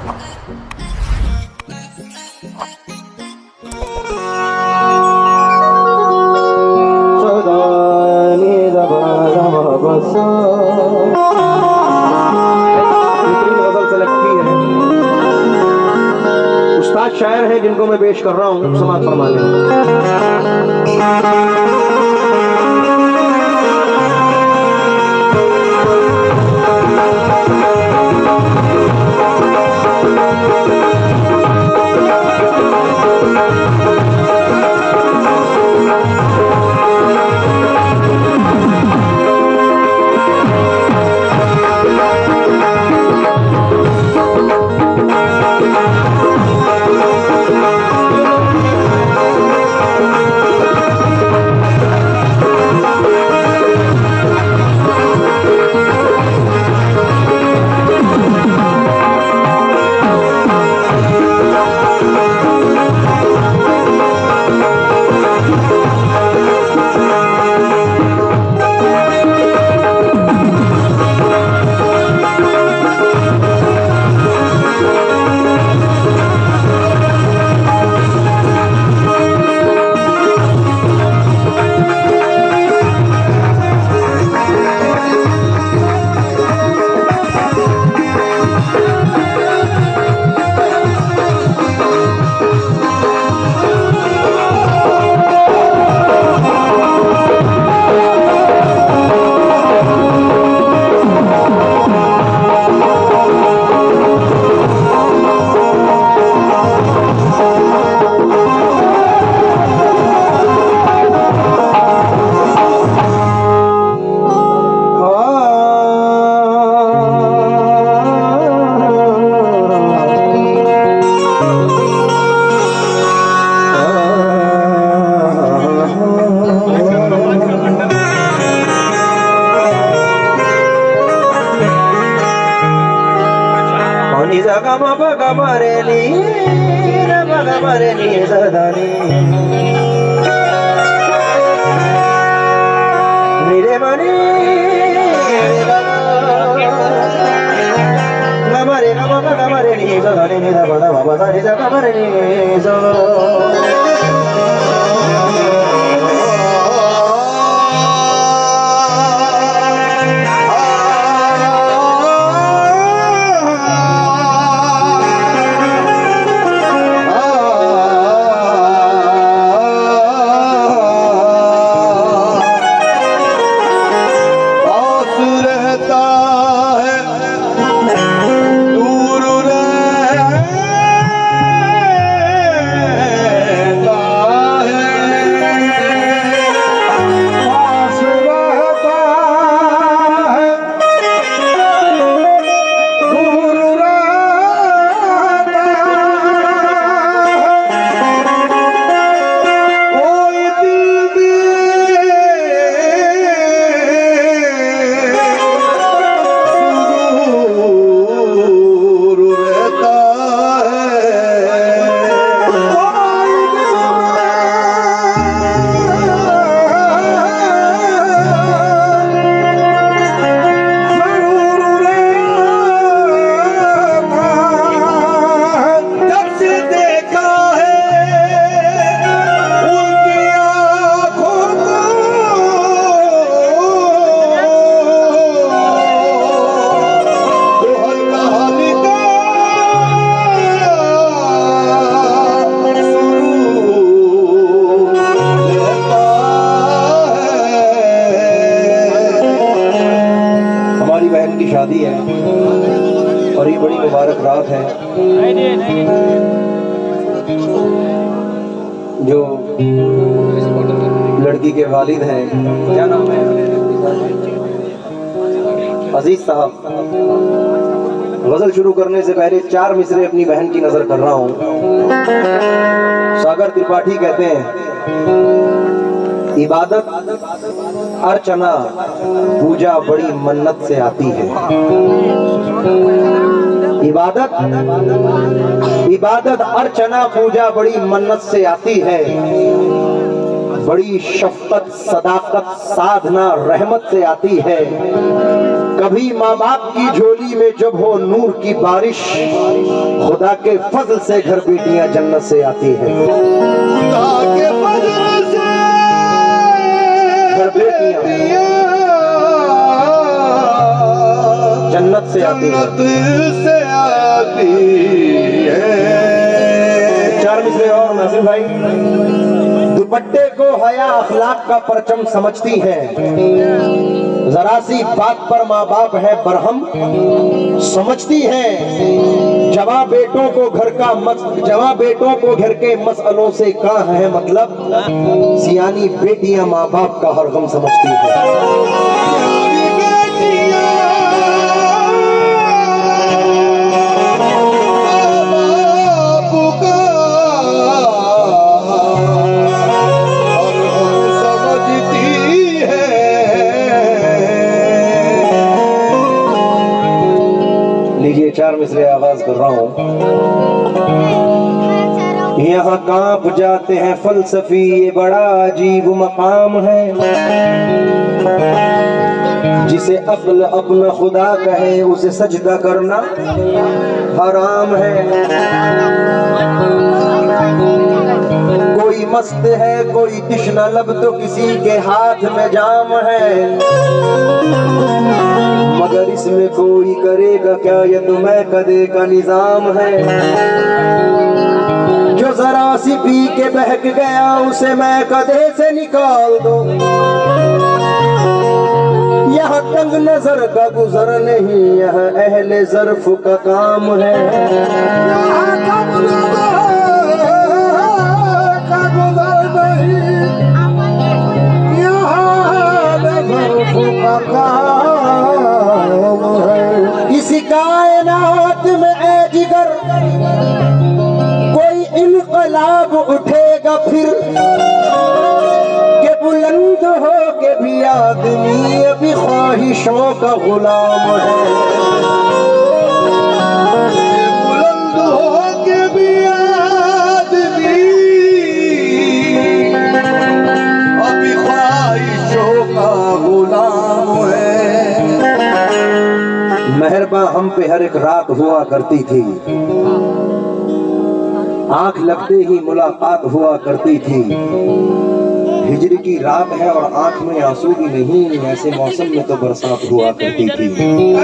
उस्ताद शायर है जिनको मैं पेश कर रहा हूँ, समाज फरमा लें। शादी है और ये बड़ी मुबारक रात है जो लड़की के वालिद हैं, क्या नाम है, अजीज साहब। गजल शुरू करने से पहले 4 मिसरे अपनी बहन की नजर कर रहा हूँ। सागर त्रिपाठी कहते हैं, इबादत अर्चना पूजा बड़ी मन्नत से आती है। इबादत अर्चना पूजा बड़ी मन्नत से आती है। बड़ी शफकत सदाकत साधना रहमत से आती है। कभी माँ बाप की झोली में जब हो नूर की बारिश, खुदा के फजल से घर बेटियां जन्नत से आती है। खुदा के फजल से घर बेटियां जन्नत से आती है। चार मिसरे और नासिर भाई। दुपट्टे को हया अखलाक का परचम समझती है, जरा सी बात पर माँ बाप है बरहम समझती है। जवां बेटों को घर के मसलों से का है मतलब, सियानी बेटियां माँ बाप का हर गम समझती है। लीजिए चार मिसरे आवाज कर रहा हूं। यहाँ कांप जाते हैं फलसफी, ये बड़ा अजीब मकाम है। जिसे अक्ल अपना खुदा कहे, उसे सजदा करना हराम है। कोई मस्त है, कोई तिश्ना लब, तो किसी के हाथ में जाम है। मगर इसमें कोई करेगा क्या, ये तो मैं कदे का निजाम है। जो जरा सी पी के बहक गया, उसे मैं कदे से निकाल दो। यहाँ तंग नजर का गुजर नहीं, यहाँ अहले ज़र्फ का काम है। इसी कायनात में ए जिगर कोई इनकलाब उठेगा फिर, के बुलंद हो के भी आदमी अभी ख्वाहिशों का गुलाम है। बुलंद हो के भी आदमी अभी ख्वाहिशों का गुलाम है। मेहरबा हम पे हर एक रात हुआ करती थी, आंख लगते ही मुलाकात हुआ करती थी। हिजरी की रात है और आंख में आंसू भी नहीं, ऐसे मौसम में तो बरसात हुआ करती थी।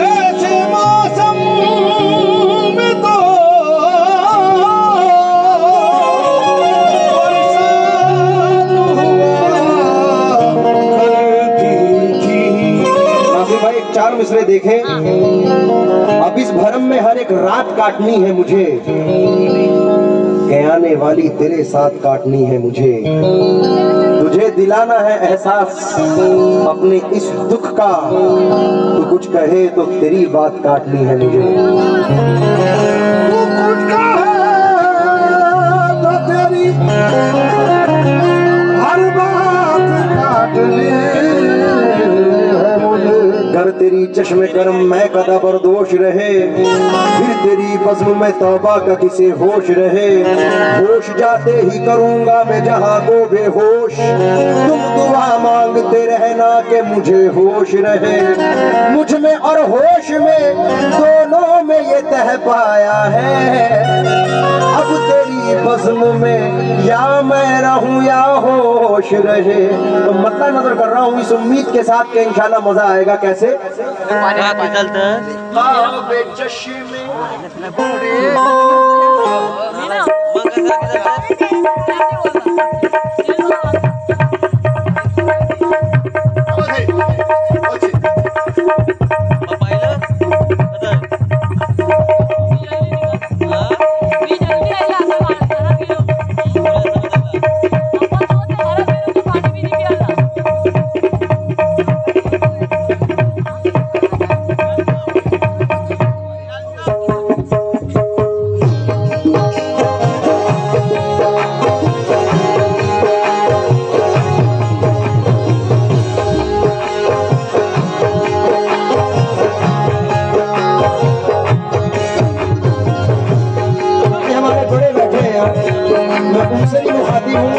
ऐसे मौसम में तो चार मिसरे देखें। अब इस भरम में हर एक रात काटनी है मुझे, के आने वाली तेरे साथ काटनी है मुझे। तुझे दिलाना है एहसास अपने इस दुख का, तू कुछ कहे तो तेरी बात काटनी है मुझे। तू कुछ कहे तो तेरी हर बात काटनी कर। तेरी चश्मे करम मैं कदा बरदोश रहे, फिर तेरी बज़्म में तौबा का किसे होश रहे। होश जाते ही करूंगा मैं जहां को बेहोश, तुम दुआ मांगते रहना कि मुझे होश रहे। मुझ में और होश में दोनों में ये तह पाया है, अब तेरी बज़्म में या मैं रहूं या होश रहे। तो मत्ता नजर कर रहा हूँ इस उम्मीद के साथ कि इंशाल्लाह मजा आएगा। कैसे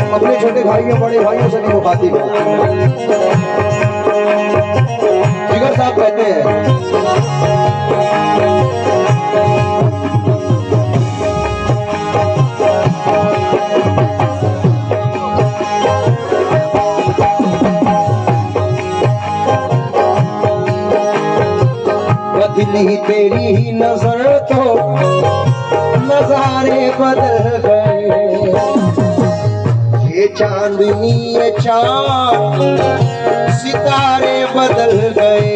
अपने छोटे भाइयों बड़े भाइयों से नहीं मुखातिब हूँ। जिगर साहब साहब कहते हैं बदली तेरी ही नजर तो नजारे बदल गए, ये चांदनी ये चांद सितारे बदल गए।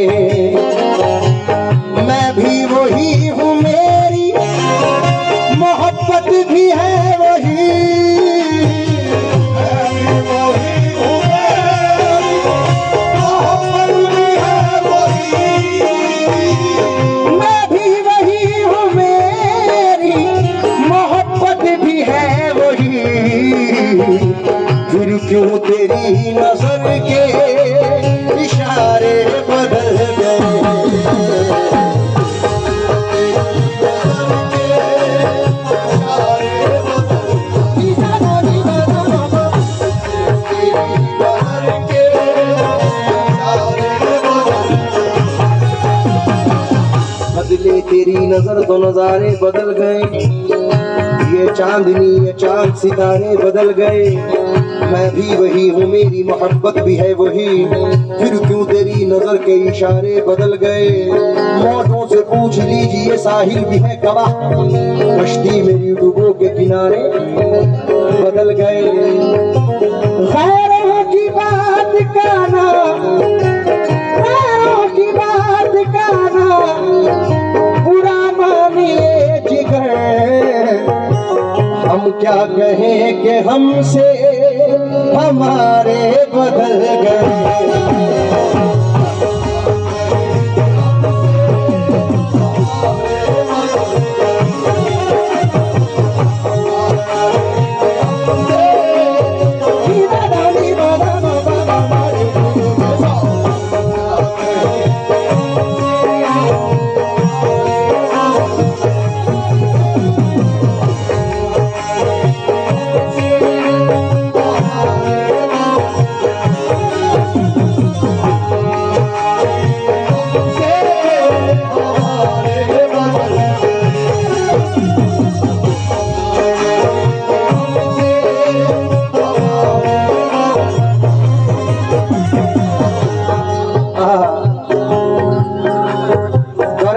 मैं भी वही हूँ, मेरी मोहब्बत भी है वही, फिर क्यों तेरी नजर के इशारे बदल गए। बदले तेरी नजर तो नजारे बदल गए, ये चांदनी ये चांद सितारे बदल गए। मैं भी वही हूँ, मेरी मोहब्बत भी है वही, फिर क्यों तेरी नजर के इशारे बदल गए। मौजों से पूछ लीजिए साहिल भी है गवाह, कश्ती मेरी डूबो के किनारे बदल गए। खैरों की बात करना, खैरों की बात करना, बुरा मानिए जिगर, हम क्या कहें कि हमसे हमारे बदल गए।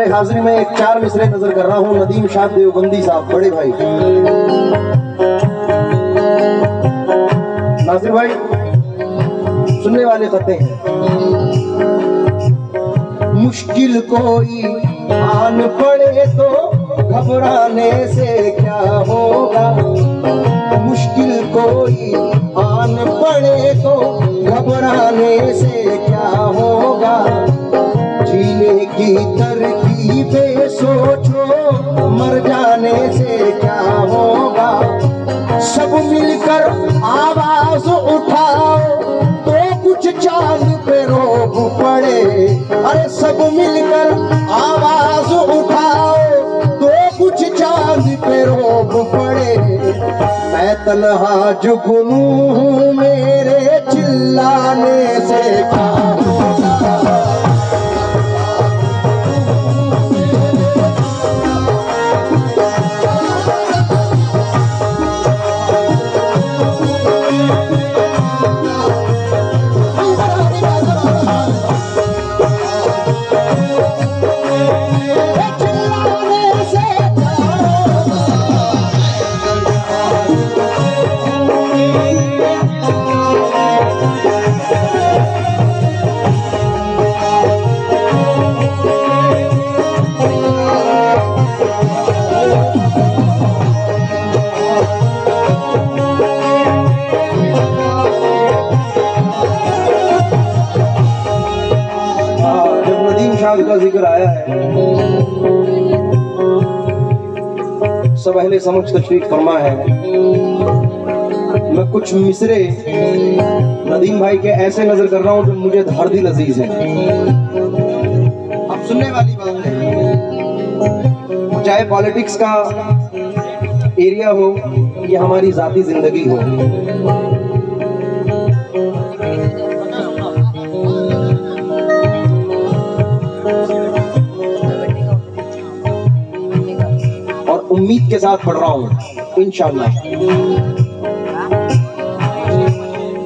हाजिरी में एक 4 मिसरे नजर कर रहा हूँ नदीम शाह देवबंदी साहब बड़े भाई। नासिर भाई सुनने वाले खते हैं। मुश्किल कोई आन पड़े तो घबराने से क्या होगा, मुश्किल कोई आन पड़े तो घबराने से क्या होगा। जीने की तरकीबें सोचो, मर जाने से क्या होगा। सब मिलकर आवाज उठाओ तो कुछ चांद पे रोक पड़े, अरे सब मिलकर आवाज उठाओ तो कुछ चांद पे रोक पड़े। मैं तन्हा जुगनू हूँ, मेरे चिल्लाने से क्या होगा। का जिक्र आया है, सब अहले समझ तशरीफ फरमा है। मैं कुछ मिसरे नदीम भाई के ऐसे नजर कर रहा हूं जो मुझे हर दिल अजीज है। अब सुनने वाली बात है, चाहे पॉलिटिक्स का एरिया हो या हमारी जाती जिंदगी हो, उम्मीद के साथ पढ़ रहा हूँ इंशाल्लाह।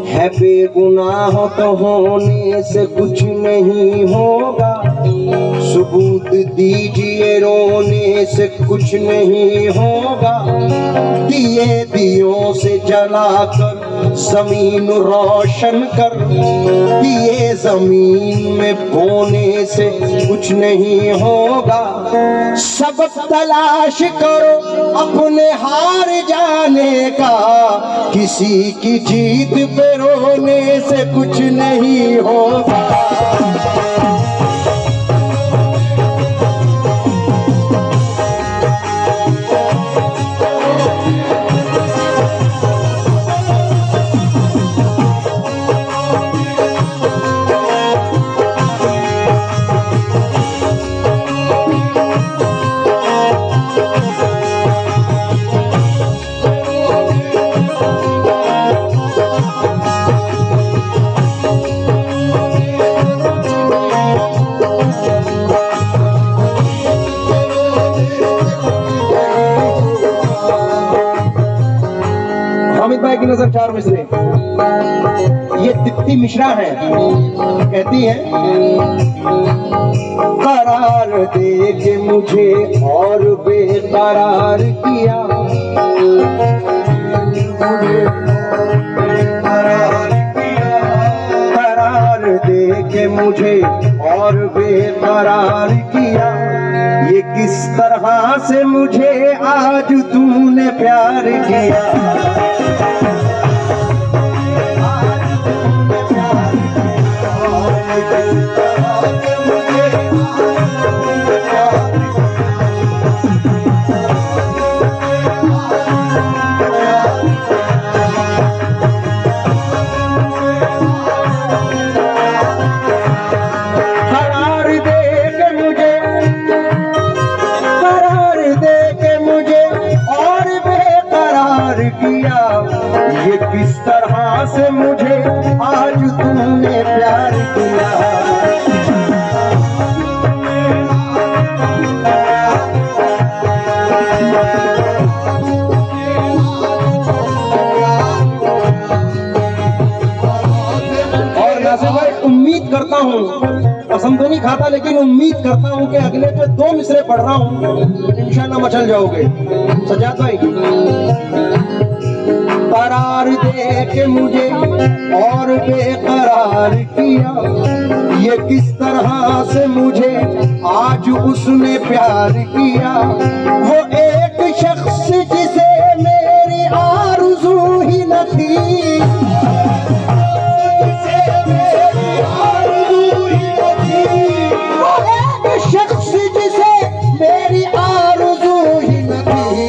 है बेगुनाह तो होने से कुछ नहीं होगा, सबूत दीजिए रोने से कुछ नहीं होगा। दिए दियों से जलाकर जमीन रोशन कर, दिए जमीन में बोने से कुछ नहीं होगा। सबक तलाश करो अपने हार जाने का, किसी की जीत पे रोने से कुछ नहीं होगा। हामिद भाई की नजर 4 मिसरे। ये दीप्ति मिश्रा है, कहती है करार दे के मुझे और बेकरार किया, करार दे के मुझे और बेकरार किया। ये किस तरह से मुझे आज तूने प्यार किया। ये किस तरह से मुझे आज तूने प्यार किया। और नासिर भाई उम्मीद करता हूँ, कसम तो नहीं खाता लेकिन उम्मीद करता हूँ कि अगले जो 2 मिसरे पढ़ रहा हूँ इंशाल्लाह मचल जाओगे। सजाद भाई करार दे के मुझे और बेकरार किया, ये किस तरह से मुझे आज उसने प्यार किया। वो एक शख्स जिसे मेरी आरज़ू ही न थी, वो एक शख्स जिसे मेरी आरज़ू ही न थी,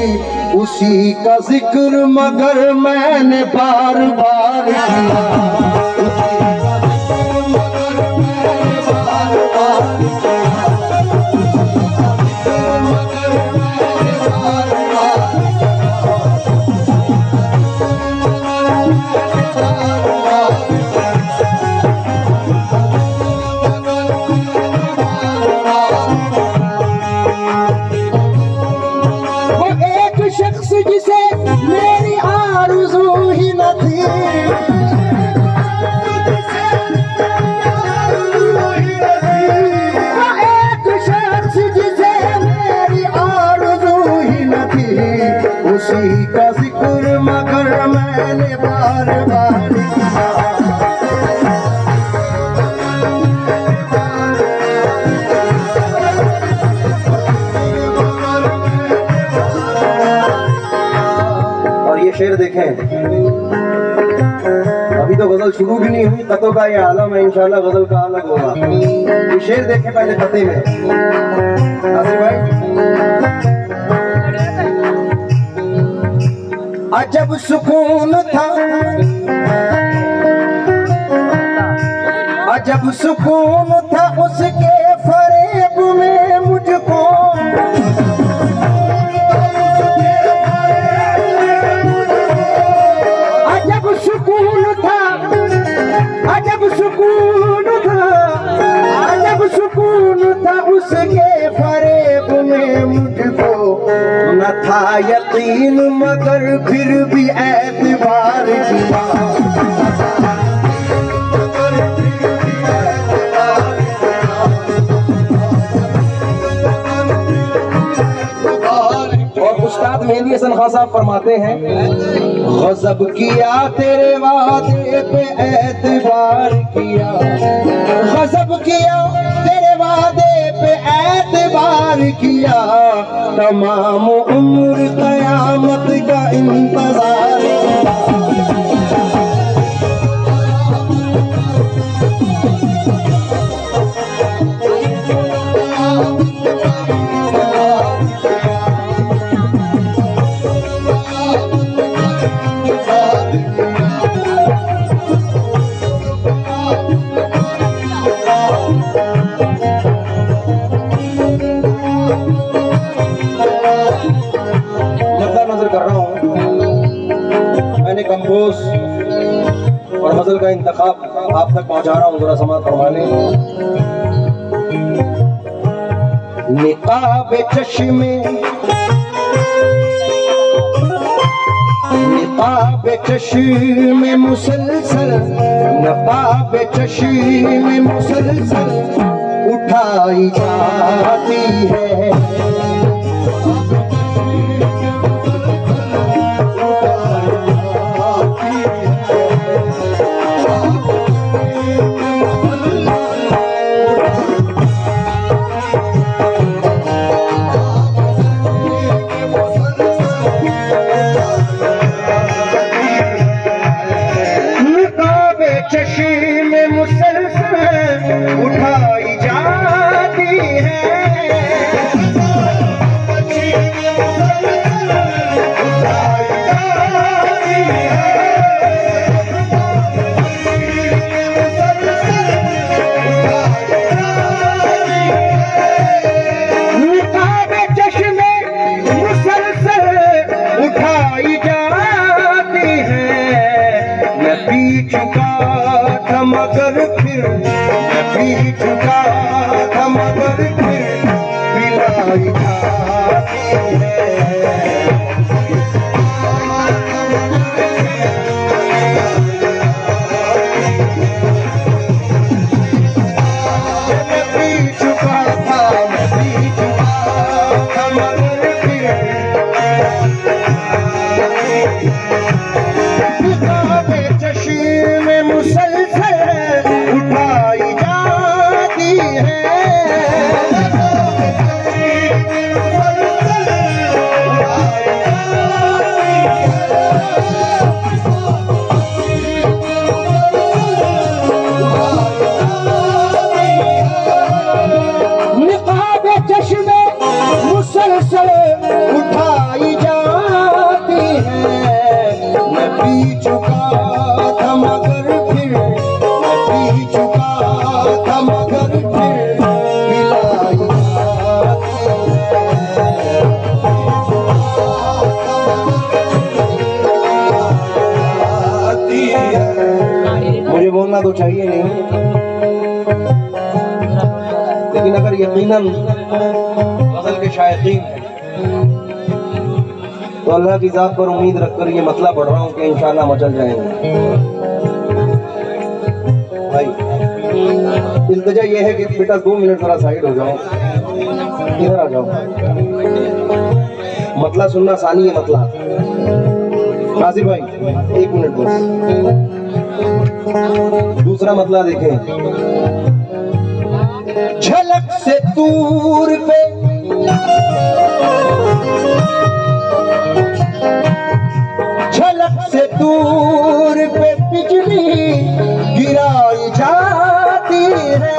उसी का जिक्र मगर मैंने बार बार किया। शख्स जिसे मेरी आरज़ू ही न थी, एक शख्स जिसे मेरी आरज़ू ही न थी, उसी का जिक्र मगर मैंने बार बार किया। शेर देखें, अभी तो गजल शुरू भी नहीं हुई, कतों का ये आलम है, इंशाल्लाह गजल का अलग होगा। ये शेर देखें पहले कते में। नासिर भाई अजब सुकून था, अजब सुकून था उसके फरेब में मुझको, उसके फरेब में मुझको न था यकीन मगर फिर भी एतबार किया। और उस्ताद मेहंदी हसन खान साहब फरमाते हैं, गज़ब किया तेरे वादे पे एतबार किया, गज़ब किया तेरे वादे पे एतबार किया, तमाम उम्र क़यामत का इंतजार किया। मैंने कंपोज और गजल का इंतखाब आप तक पहुंचा रहा हूँ, जरा समाअत फरमाने। निकाब चश्मे नकाब चश्मे मुसलसल, नकाब चश्मे मुसलसल उठाई जाती है। चश्मे मुसलसल उठाई जाती है। निकाब चश्मे मुसलसल उठाई जाती है। मैं पी चुका था मगर फिर, मैं पी चुका था मगर फिर पिलाई जाती है। मैं पी चुका था, मैं पी चुका था मगर फिर निकाब चश्मे मुसलसल उठाई जाती है। निकाब चश्मे मुसलसल उठाई जाती है। मैं पी चुका था मगर फिर, मैं पी चुका था मगर फिर पिलाई जाती है। मुझे बोलना तो चाहिए नहीं, लेकिन अगर यकीनन गजल के शायकीन हैं तो अल्लाह की जात पर उम्मीद रखकर ये मतला पढ़ रहा हूँ कि इंशाअल्लाह मचल जाएंगे। भाई इल्तिजा ये है कि बेटा 2 मिनट जरा साइड हो जाओ, इधर आ जाओ। मतला सुनना आसानी है। मतला नासिर भाई 1 मिनट बस। दूसरा मतला देखें। झलक से दूर पे झलक से दूर पे बिजली गिराई जाती है।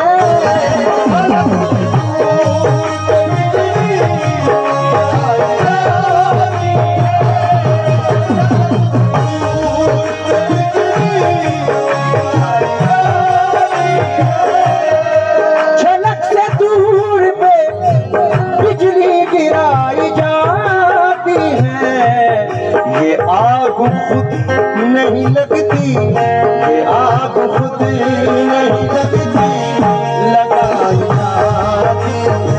झलक से दूर पे बिजली गिराई जाती है। ये आग खुद नहीं लगती, ये आग खुद नहीं लगती, लगाई जाती है।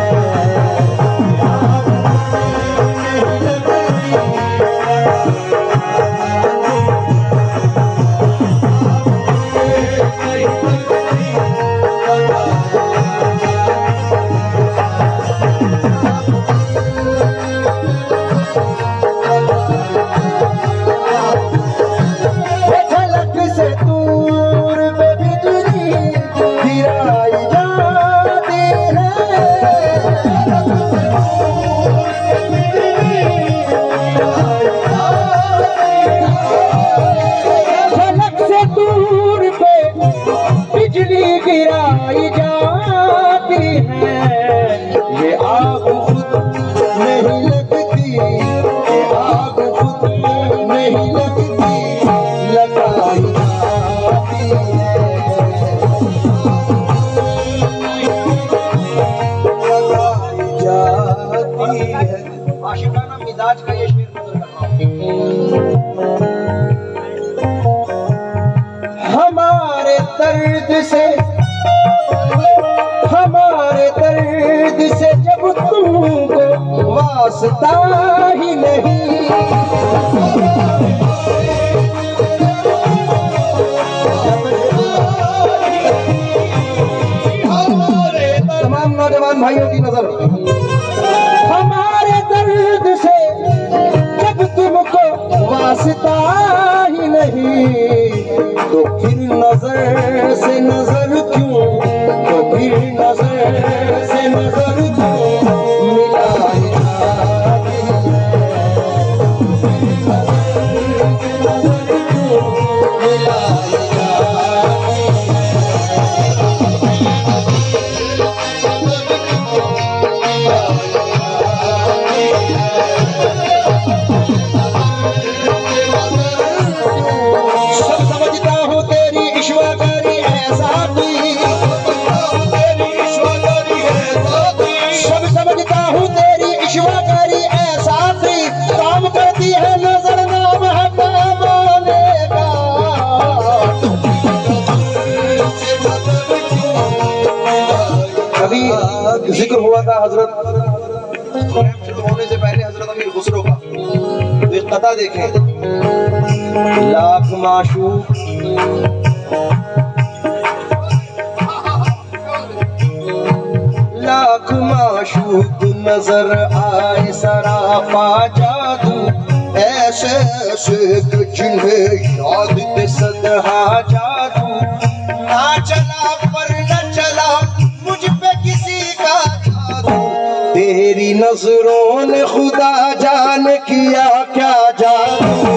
आग खुद नहीं लगती, आशिकाना मिजाज का ये शेर नजर कर रहा हूं। हमारे दर्द से जब तुमको वास्ता ही नहीं, तमाम नौजवान भाइयों की नजर, हमारे दर्द से जब तुमको वास्ता ही नहीं, तो फिर नजर से नजर क्यों, तो फिर नजर से नजर क्यों मिलाई जाती जिक्र हुआ था हजरत होने से पहले हजरत अमीर खुसरो का। तो एक कथा देखें, लाख माशूक लाख माशूक नजर आए सरापा जादू, ऐसे ऐसे जिन्हें याद पे सदहा जादू, ना चला पर न चला मुझ पे किसी का जादू, तेरी नजरों ने खुदा जान किया क्या जादू।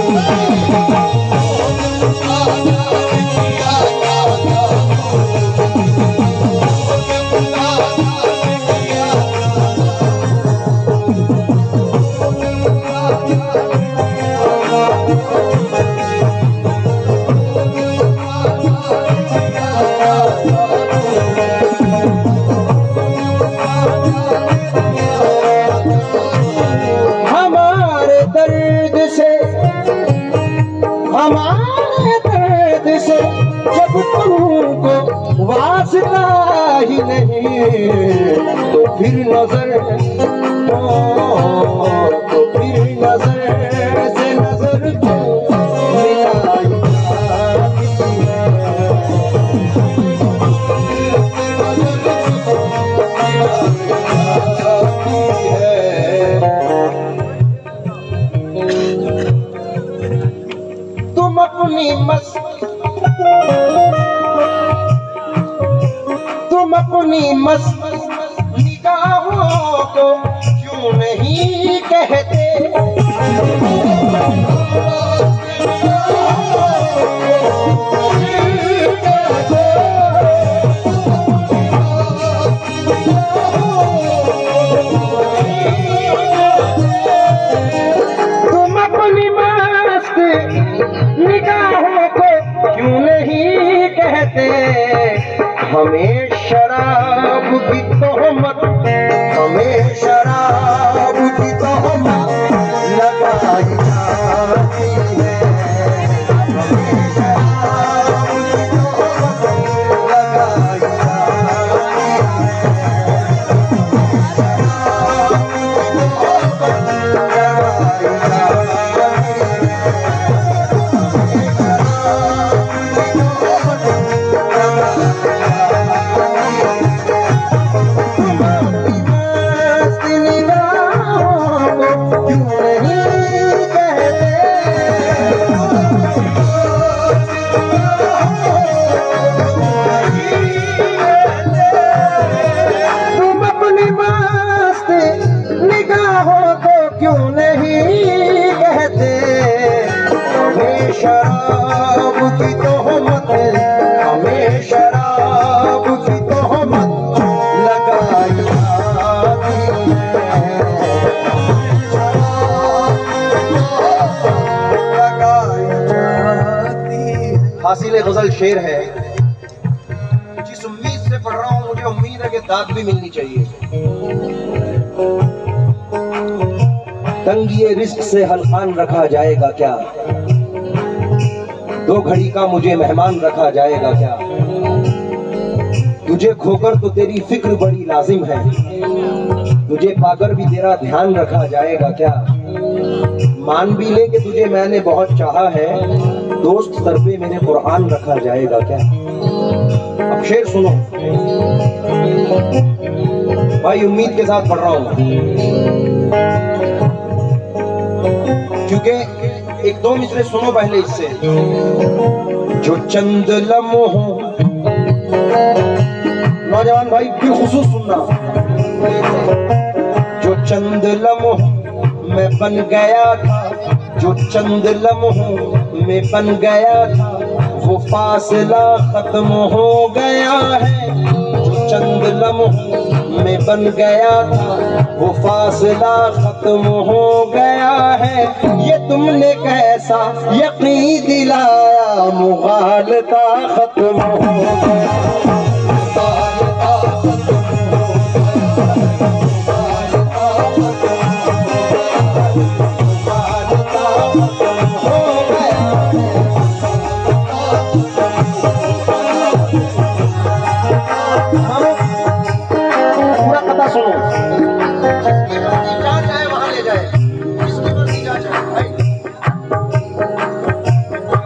हमारे दर्द से जब तुमको वास्ता ही नहीं, तो फिर नजर से नजर क्यों मिलाई तुम अपनी मस्त निगाहों को क्यों नहीं कहते, तुम अपनी मस्त निगाहों को क्यों नहीं कहते, हमें शराब की तोहमत, हमें शराब की तोहमत लगाई जाती है, हमें शराब की तोहमत लगाई जाती है, शराब की तोहमत लगाई जाती शराब की तोहमत, हमें शराब की तोहमत लगाई जाती है, लगाई जाती है। हासिल गजल शेर है, जिस उम्मीद से पढ़ रहा हूँ मुझे उम्मीद है कि दाद भी मिलनी चाहिए। तंगी रिस्क से हलकान रखा जाएगा क्या? दो घड़ी का मुझे मेहमान रखा जाएगा क्या? तुझे खोकर तो तेरी फिक्र बड़ी लाजिम है, तुझे पाकर भी तेरा ध्यान रखा जाएगा क्या? मान भी ले कि तुझे मैंने बहुत चाहा है, दोस्त सर पे मेरे कुरान रखा जाएगा क्या? अब शेर सुनो भाई, उम्मीद के साथ पढ़ रहा हूं क्योंकि एक दो मिसरे सुनो पहले इससे। जो चंद लम्हों, नौजवान भाई बिलखुसूस सुनना, जो चंद लम्हों में बन गया था, जो चंद लम्हों में बन गया था, वो फासला खत्म हो गया है। जो चंद लम्हों में बन गया था, वो फासला खत्म हो गया है। ये तुमने कैसा यकीन दिलाया, मुगालता खत्म हो गया।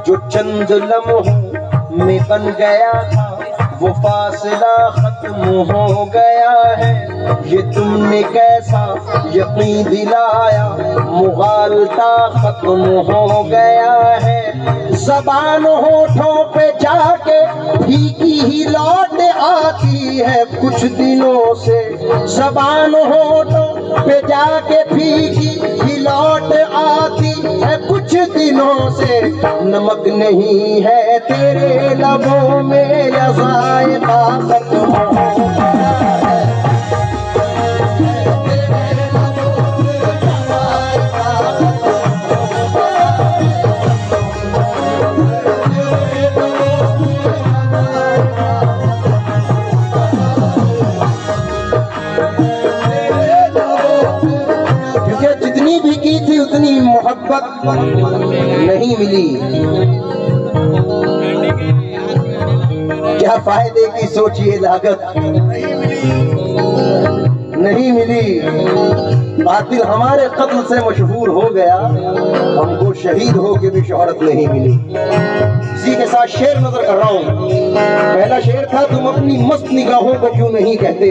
जो चंद लम्हों में बन गया था, वो फासला खत्म हो गया है। ये तुमने कैसा यकीन दिलाया, मुगालता खत्म हो गया है। ज़बान होठों पे जाके फीकी ही लौट आती है कुछ दिनों से। ज़बान होठों पे जाके फीकी ही लौट आती है कुछ दिनों से। नमक नहीं है तेरे लबों में, या ज़ायक़ा खत्म हो गया है। उतनी मोहब्बत नहीं मिली, क्या फायदे की सोचिए लागत नहीं मिली। कातिल हमारे कत्ल से मशहूर हो गया, हमको शहीद हो के भी शोहरत नहीं मिली। इसी के साथ शेर नजर कर रहा हूं। पहला शेर था, तुम अपनी मस्त निगाहों को क्यों नहीं कहते,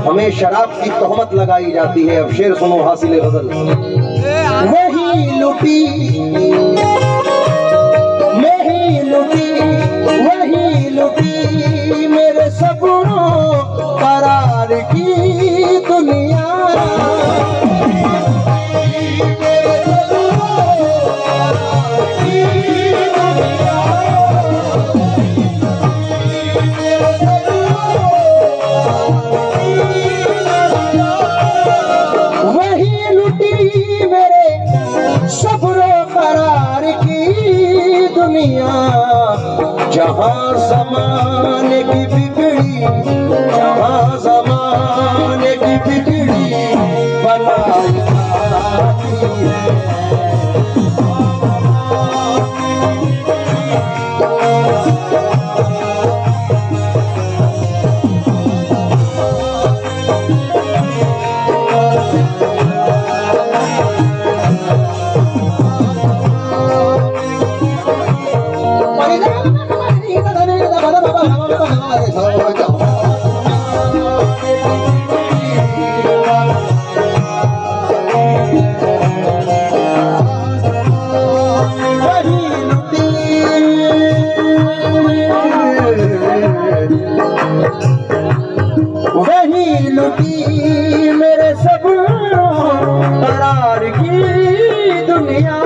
हमें शराब की तोहमत लगाई जाती है। अब शेर सुनो, हासिल गजल। वही लुटी, वही लुटी, वही लुटी मेरे सपनों करार की दुनिया। जहाँ ज़माने की बिगड़ी, जहाँ ज़माने की बिगड़ी बनाई जाती है। वही लुटी मेरे सपनों करार की दुनिया।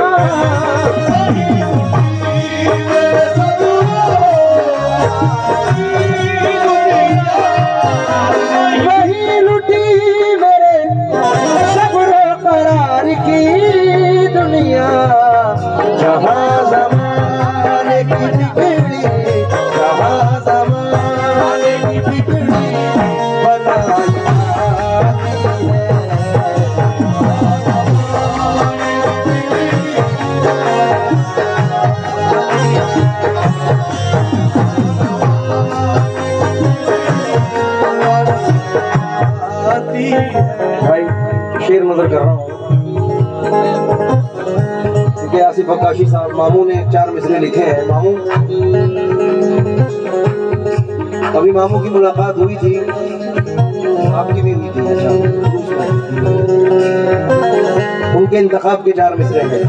वही लुटी मेरे सपनों करार की दुनिया। जहाँ ज़माने की बिगड़ी, जहाँ ज़माने की बिगड़ी बनाई जाती है। भाई शेर नजर कर रहा हूँ क्योंकि आसिफ अक्काशी साहब मामू ने 4 मिसरे लिखे हैं। मामू, अभी मामू की मुलाकात हुई थी, आपकी भी हुई थी। अच्छा, उनके इंतखाब के 4 मिसरे हैं।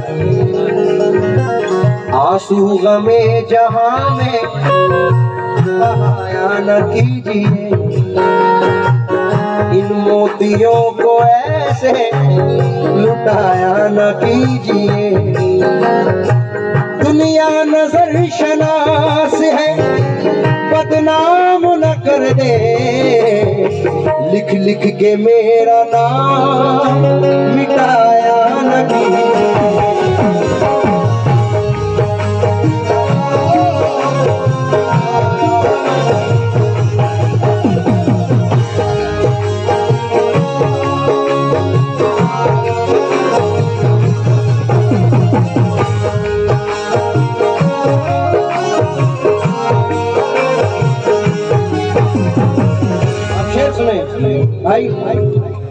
आंसू गमे जहां में बहाया न कीजिए, इन मोतियों को ऐसे लुटाया न कीजिए। दुनिया नजर शनास है, बदनाम न कर दे, लिख लिख के मेरा नाम मिटाया न कीजिए। भाई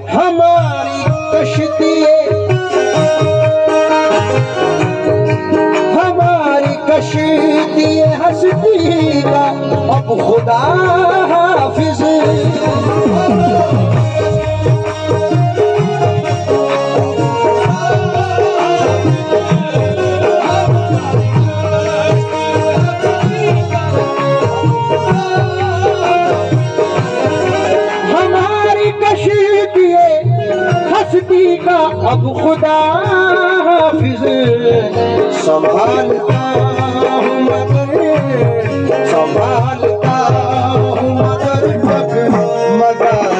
हमारी कश्ती हस्ती का अब खुदा हाफिज। हस्ती का अब खुदा हाफिज, संभालता हूँ मगर तक मकान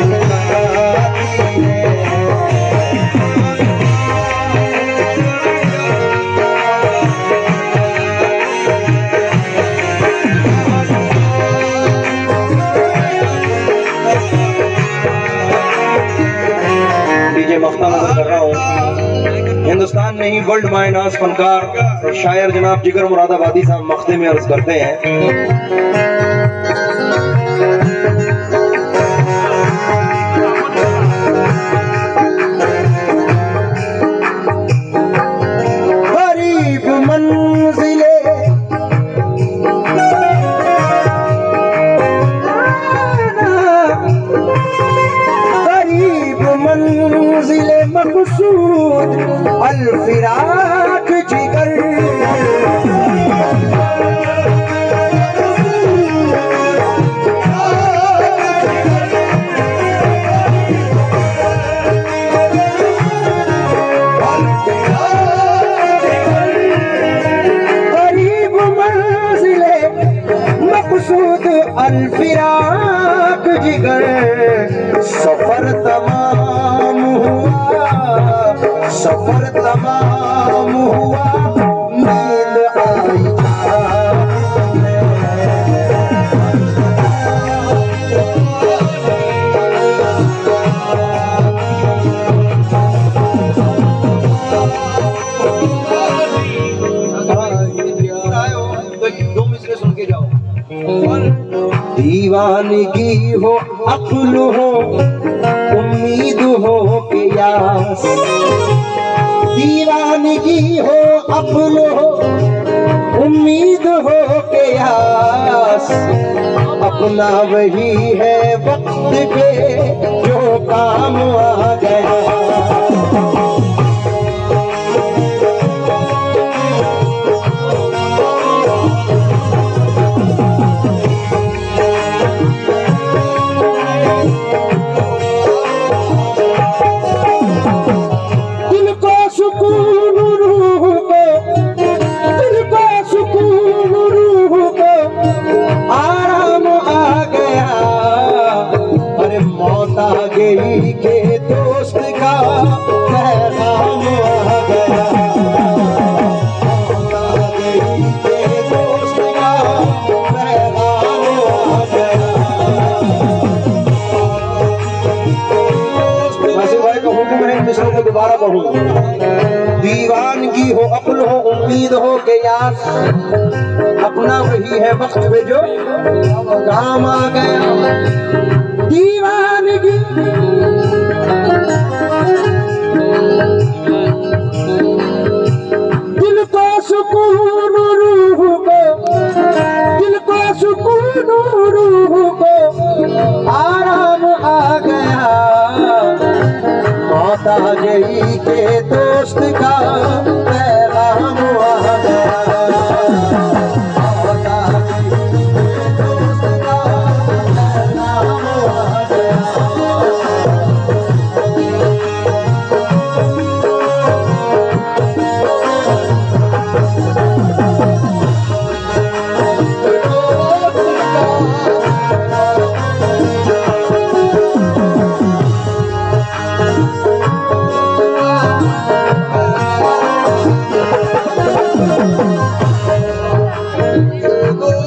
मख्ता नजर कर रहा हूँ। हिंदुस्तान में ही वर्ल्ड मायनाज फनकार और शायर जनाब जिगर मुरादाबादी साहब मख्ते में अर्ज करते हैं। गरीब मंजिले मंजिले मकसूद अल-फिराक जिगर। गरीब मंजिले मकसूद अल-फिराक जिगर। सफर तमाम हुआ नींद आई दो मिसरे सुन के जाओ। दीवानगी हो अक्ल हो उम्मीद हो के यास, दीवानगी हो अक्ल हो उम्मीद हो के यास। अपना वही है वक्त पे जो काम आ गया। गई के दोस्त का पैगाम आ गया। गई के दोस्त का पैगाम आ गया। वैसे भाई कहूँ कि मैं इन मिसरों को दोबारा पढ़ूं। दीवानगी हो अक्ल हो उम्मीद हो के यार, अपना वही है वक्त पे जो काम आ गया। दीवानगी मोहताजी के दोस्त का पैगाम आ गया।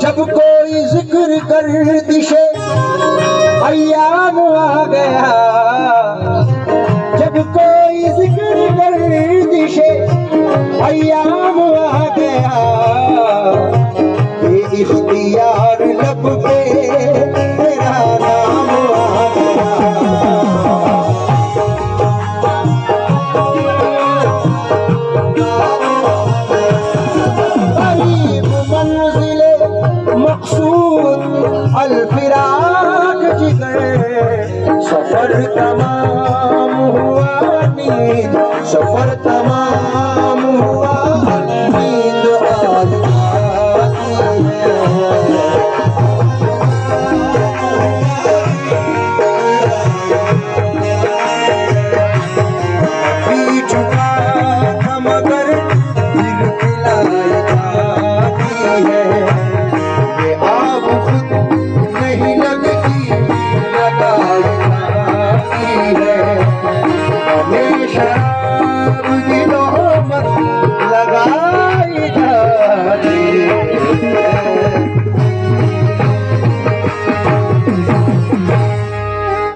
जब कोई जिक्र कर दिशे अय्याम आ गया, जब कोई जिक्र कर दिशे अय्याम आ गया, ये इख्तियार लब पे तेरा नाम आ गया। मंजिले मकसूद अलफिराक जिगर, सफर तमाम हुआ नींद, सफर तमाम